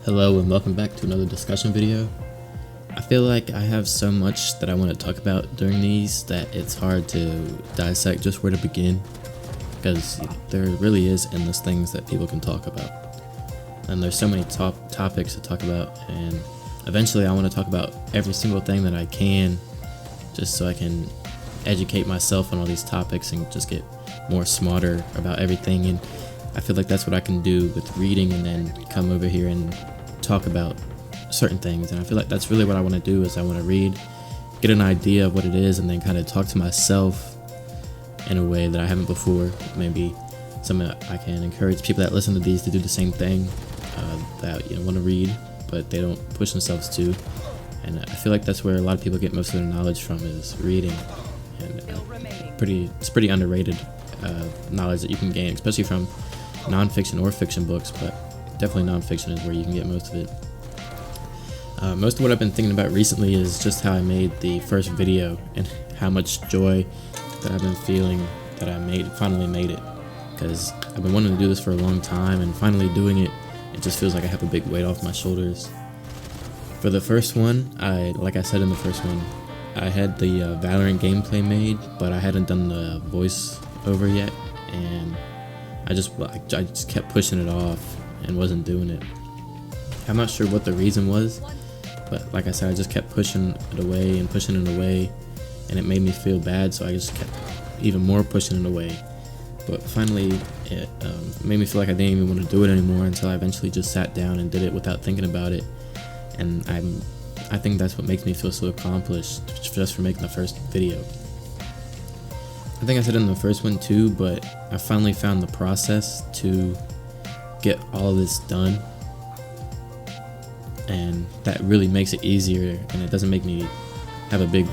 Hello and welcome back to another discussion video. I feel like I have so much that I want to talk about during these that it's hard to dissect just where to begin, because there really is endless things that people can talk about, and there's so many topics to talk about, and eventually I want to talk about every single thing that I can, just so I can educate myself on all these topics and just get more smarter about everything. And I feel like that's what I can do with reading, and then come over here and talk about certain things. And I feel like that's really what I want to do, is I want to read, get an idea of what it is, and then kind of talk to myself in a way that I haven't before. Maybe something I can encourage people that listen to these to do the same thing, that want to read but they don't push themselves to. And I feel like that's where a lot of people get most of their knowledge from, is reading. And it's pretty underrated knowledge that you can gain, especially from non-fiction or fiction books, but definitely non-fiction is where you can get most of it. Most of what I've been thinking about recently is just how I made the first video and how much joy that I've been feeling that I finally made it, because I've been wanting to do this for a long time, and finally doing it, it just feels like I have a big weight off my shoulders. For the first one, like I said in the first one, I had the Valorant gameplay made, but I hadn't done the voice over yet, and I just kept pushing it off and wasn't doing it. I'm not sure what the reason was, but like I said, I just kept pushing it away, and it made me feel bad, so I just kept even more pushing it away. But finally, it made me feel like I didn't even want to do it anymore, until I eventually just sat down and did it without thinking about it. And I think that's what makes me feel so accomplished, just for making the first video. I think I said it in the first one too, but I finally found the process to get all of this done, and that really makes it easier, and it doesn't make me have a big,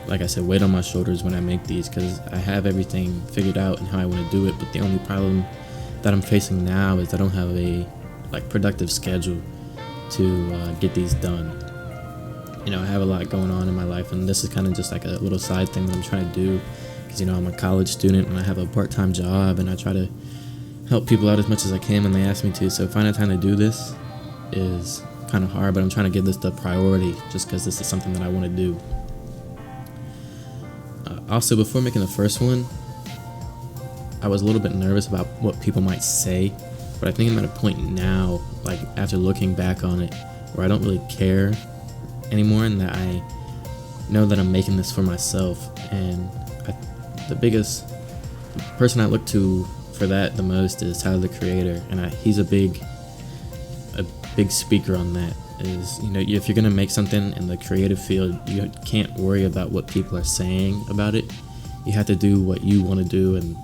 like I said, weight on my shoulders when I make these, because I have everything figured out and how I want to do it. But the only problem that I'm facing now is I don't have a productive schedule to get these done. I have a lot going on in my life, and this is kind of just like a little side thing that I'm trying to do, because I'm a college student and I have a part-time job, and I try to help people out as much as I can when they ask me to. So finding time to do this is kind of hard, but I'm trying to give this the priority, just because this is something that I want to do. Also, before making the first one, I was a little bit nervous about what people might say, but I think I'm at a point now, after looking back on it, where I don't really care anymore, and that I know that I'm making this for myself. And the biggest person I look to for that the most is Tyler, the Creator, and he's a big speaker on that. Is if you're gonna make something in the creative field, you can't worry about what people are saying about it. You have to do what you want to do, and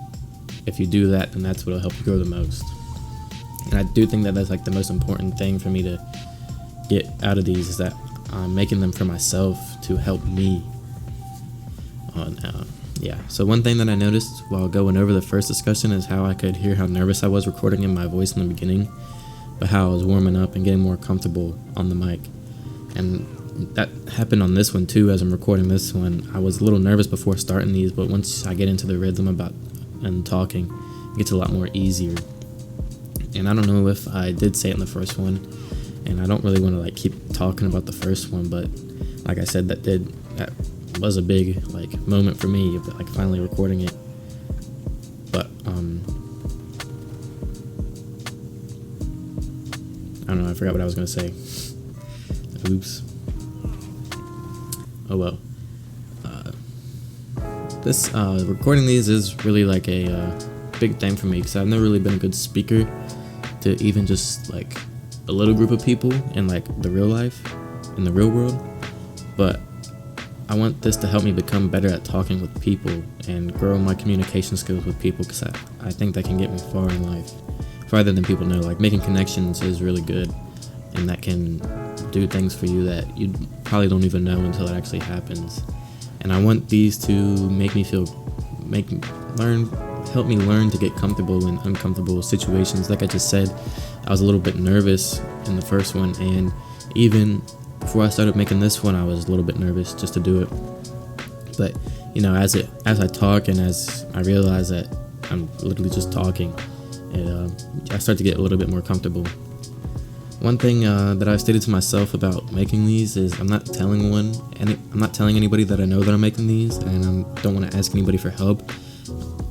if you do that, then that's what'll help you grow the most. And I do think that that's the most important thing for me to get out of these, is that I'm making them for myself to help me. So one thing that I noticed while going over the first discussion is how I could hear how nervous I was recording in my voice in the beginning, but how I was warming up and getting more comfortable on the mic. And that happened on this one too. As I'm recording this one, I was a little nervous before starting these, but once I get into the rhythm and talking, it gets a lot more easier. And I don't know if I did say it in the first one, and I don't really want to keep talking about the first one, but like I said, that was a big moment for me, finally recording it. But I don't know, I forgot what I was gonna say. Oops. Oh well. This recording these is really a big thing for me, because I've never really been a good speaker to even just a little group of people in the real life, in the real world. But I want this to help me become better at talking with people and grow my communication skills with people, because I think that can get me far in life, farther than people know. Making connections is really good, and that can do things for you that you probably don't even know until it actually happens. And I want these to help me learn to get comfortable in uncomfortable situations. Like I just said, I was a little bit nervous in the first one, and even before I started making this one, I was a little bit nervous just to do it. But as I talk, and as I realize that I'm literally just talking, I start to get a little bit more comfortable. One thing that I've stated to myself about making these is I'm not telling anybody that I know that I'm making these, and I don't want to ask anybody for help.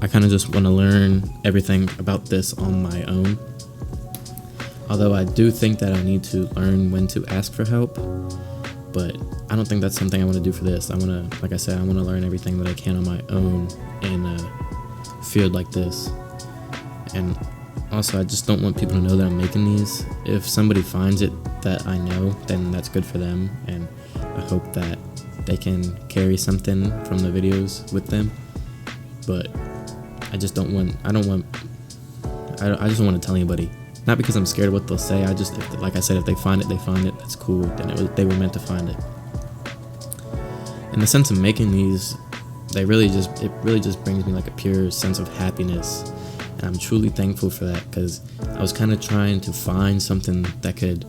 I kind of just want to learn everything about this on my own. Although I do think that I need to learn when to ask for help, but I don't think that's something I want to do for this. I want to, like I said, I want to learn everything that I can on my own in a field like this. And also, I just don't want people to know that I'm making these. If somebody finds it that I know, then that's good for them, and I hope that they can carry something from the videos with them. But I just don't want I just don't want to tell anybody. Not because I'm scared of what they'll say. Like I said, if they find it, that's cool. Then they were meant to find it. In the sense of making these, it really just brings me like a pure sense of happiness. And I'm truly thankful for that, because I was kind of trying to find something that could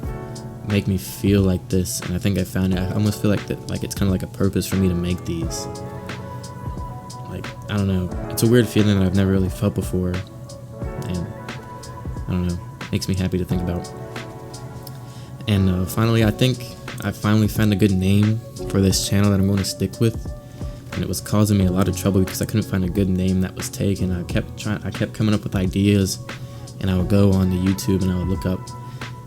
make me feel like this, and I think I found it. I almost feel like that, like it's kind of like a purpose for me to make these. Like, I don't know, it's a weird feeling that I've never really felt before, and I don't know, makes me happy to think about. And finally, I think I finally found a good name for this channel that I'm going to stick with. And it was causing me a lot of trouble because I couldn't find a good name that was taken. I kept coming up with ideas, and I would go on to YouTube and I would look up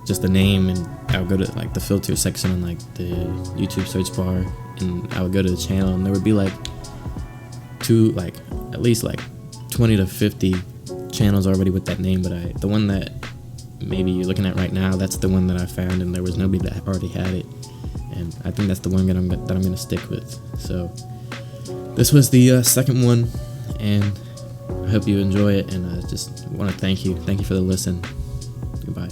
just the name, and I would go to like the filter section on like the YouTube search bar, and I would go to the channel, and there would be like at least 20 to 50 channels already with that name. But the one that maybe you're looking at right now, that's the one that I found, and there was nobody that already had it, and I think that's the one that I'm gonna stick with. So this was the second one, and I hope you enjoy it, and I just want to thank you for the listen. Goodbye.